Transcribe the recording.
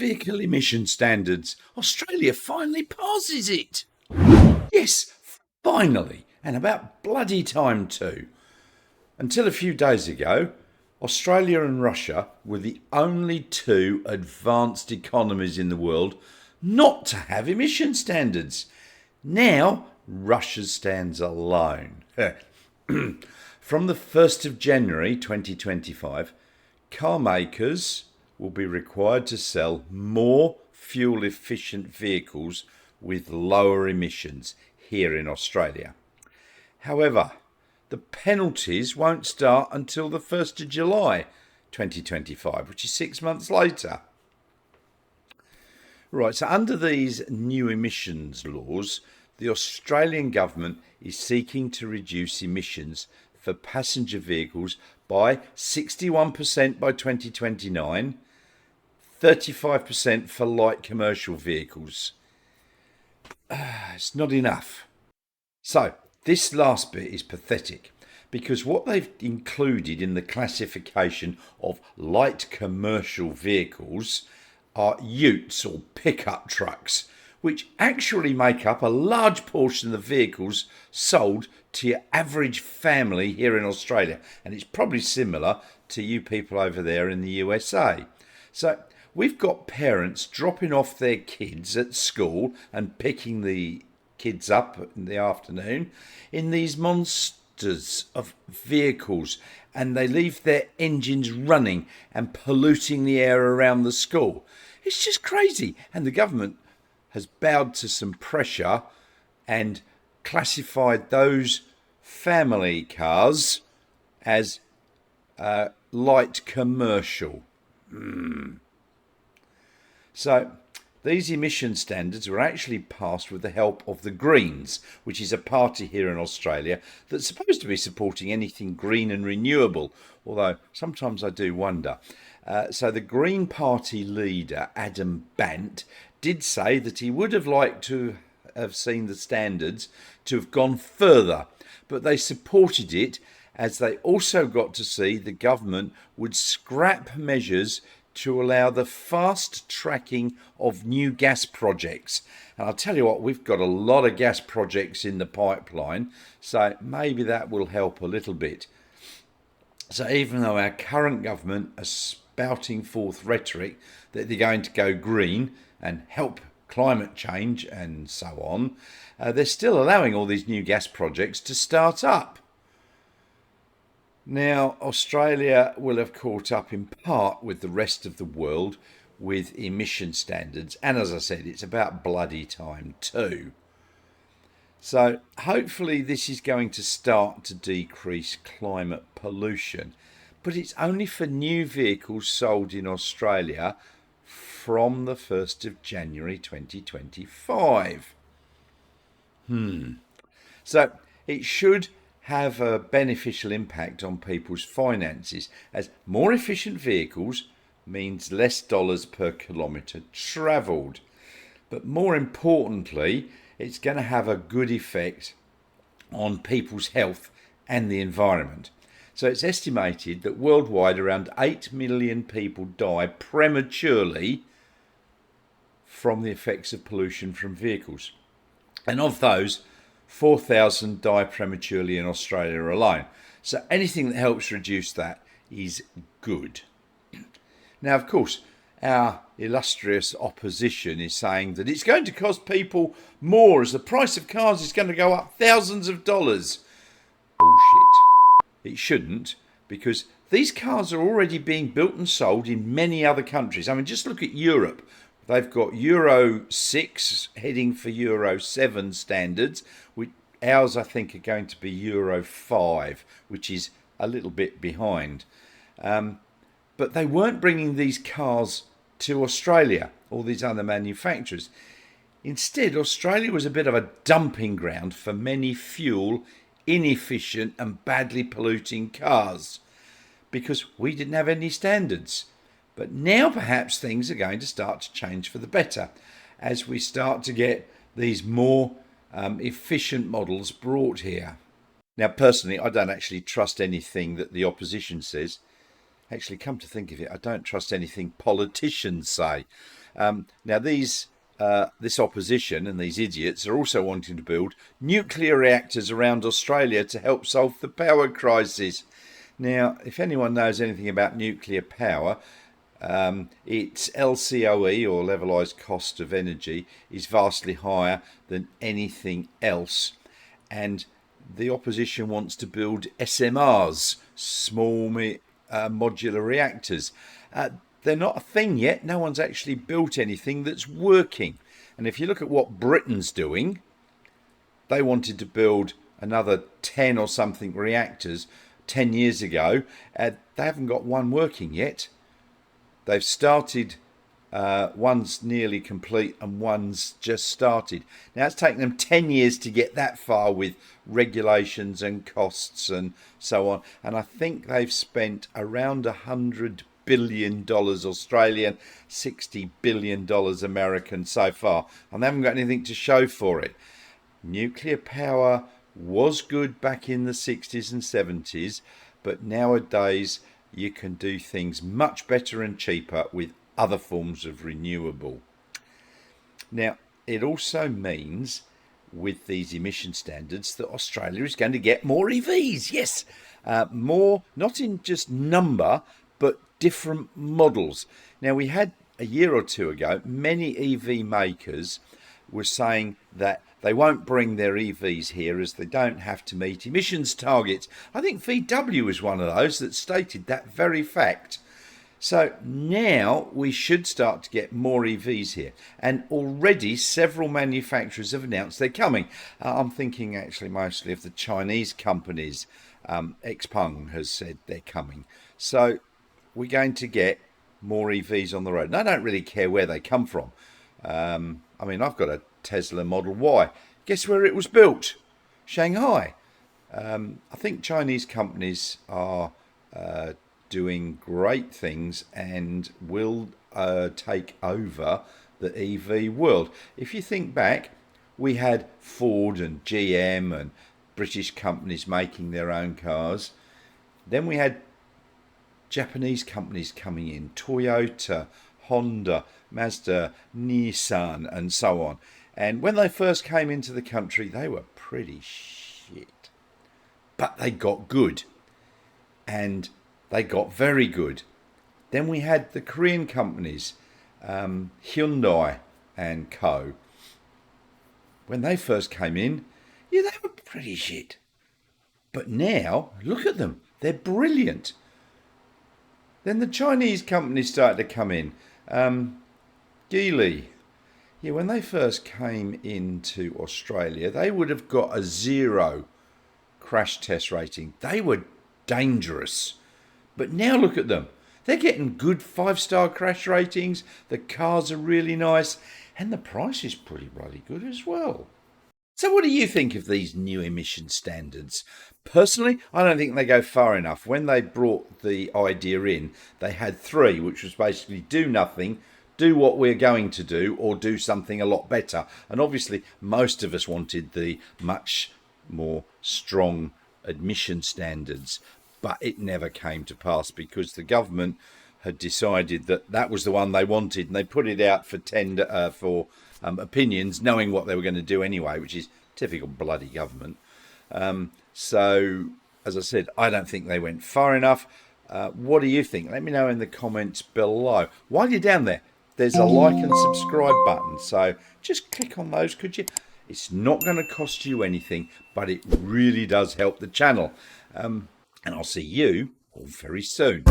vehicle emission standards, Australia finally passes it. Yes, finally, and about bloody time too. Until a few days ago, Australia and Russia were the only two advanced economies in the world not to have emission standards. Now, Russia stands alone. From the 1st of January 2025, car makers will be required to sell more fuel efficient vehicles with lower emissions here in Australia. However, the penalties won't start until the 1st of July 2025, which is 6 months later. Right, so under these new emissions laws, the Australian government is seeking to reduce emissions for passenger vehicles by 61% by 2029, 35% for light commercial vehicles. It's not enough. So, this last bit is pathetic because what they've included in the classification of light commercial vehicles are utes or pickup trucks, which actually make up a large portion of the vehicles sold to your average family here in Australia. And it's probably similar to you people over there in the USA. So we've got parents dropping off their kids at school and picking the kids up in the afternoon in these monsters of vehicles, and they leave their engines running and polluting the air around the school. It's just crazy. And the government has bowed to some pressure and classified those family cars as light commercial. So these emission standards were actually passed with the help of the Greens, which is a party here in Australia that's supposed to be supporting anything green and renewable, although sometimes I do wonder. So the Green Party leader, Adam Bant, did say that he would have liked to have seen the standards to have gone further, but they supported it as they also got to see the government would scrap measures to allow the fast tracking of new gas projects. And I'll tell you what, we've got a lot of gas projects in the pipeline, so maybe that will help a little bit. So even though our current government are spouting forth rhetoric that they're going to go green and help climate change and so on, they're still allowing all these new gas projects to start up. Now, Australia will have caught up in part with the rest of the world with emission standards, and as I said, it's about bloody time too. So hopefully this is going to start to decrease climate pollution, but it's only for new vehicles sold in Australia from the 1st of January 2025. So it should have a beneficial impact on people's finances, as more efficient vehicles means less dollars per kilometre travelled. But more importantly, it's going to have a good effect on people's health and the environment. So it's estimated that worldwide around 8 million people die prematurely from the effects of pollution from vehicles. And of those, 4,000 die prematurely in Australia alone. So anything that helps reduce that is good. Now, of course, our illustrious opposition is saying that it's going to cost people more as the price of cars is going to go up thousands of dollars. Bullshit. It shouldn't, because these cars are already being built and sold in many other countries. I mean, just look at Europe. They've got Euro 6 heading for Euro 7 standards. Ours, I think, are going to be Euro 5, which is a little bit behind. But they weren't bringing these cars to Australia, all these other manufacturers. Instead, Australia was a bit of a dumping ground for many fuel, inefficient and badly polluting cars because we didn't have any standards. But now perhaps things are going to start to change for the better as we start to get these more efficient models brought here. Now, personally, I don't actually trust anything that the opposition says. Actually, come to think of it, I don't trust anything politicians say. Now, this opposition and these idiots are also wanting to build nuclear reactors around Australia to help solve the power crisis. Now, if anyone knows anything about nuclear power, its LCOE, or levelized cost of energy, is vastly higher than anything else. And the opposition wants to build SMRs, small modular reactors. They're not a thing yet. No one's actually built anything that's working. And if you look at what Britain's doing, they wanted to build another 10 or something reactors 10 years ago. They haven't got one working yet. They've started, one's nearly complete and one's just started. Now, it's taken them 10 years to get that far with regulations and costs and so on. And I think they've spent around $100 billion Australian, $60 billion American so far. And they haven't got anything to show for it. Nuclear power was good back in the 60s and 70s, but nowadays you can do things much better and cheaper with other forms of renewable. Now, it also means with these emission standards that Australia is going to get more EVs. Yes, more, not in just number, but different models. Now, we had a year or two ago, many EV makers were saying that they won't bring their EVs here as they don't have to meet emissions targets. I think VW was one of those that stated that very fact. So now we should start to get more EVs here. And already several manufacturers have announced they're coming. I'm thinking actually mostly of the Chinese companies. Xpeng has said they're coming. So we're going to get more EVs on the road. And I don't really care where they come from. I mean, I've got a Tesla Model Y. Guess where it was built? Shanghai. I think Chinese companies are doing great things and will take over the EV world. If you think back, we had Ford and GM and British companies making their own cars. Then we had Japanese companies coming in, Toyota, Honda, Mazda, Nissan, and so on. And when they first came into the country, they were pretty shit. But they got good. And they got very good. Then we had the Korean companies, Hyundai and Co. When they first came in, yeah, they were pretty shit. But now, look at them. They're brilliant. Then the Chinese companies started to come in. Geely. Yeah, when they first came into Australia, they would have got a 0 crash test rating. They were dangerous. But now look at them. They're getting good 5-star crash ratings. The cars are really nice. And the price is pretty bloody good as well. So what do you think of these new emission standards? Personally, I don't think they go far enough. When they brought the idea in, they had 3, which was basically do nothing, do what we're going to do, or do something a lot better. And obviously, most of us wanted the much more strong emission standards, but it never came to pass because the government had decided that that was the one they wanted, and they put it out for tender for opinions, knowing what they were going to do anyway, which is typical bloody government. So, as I said, I don't think they went far enough. What do you think? Let me know in the comments below. While you're down there, there's a like and subscribe button, so just click on those, could you? It's not going to cost you anything, but it really does help the channel. And I'll see you all very soon.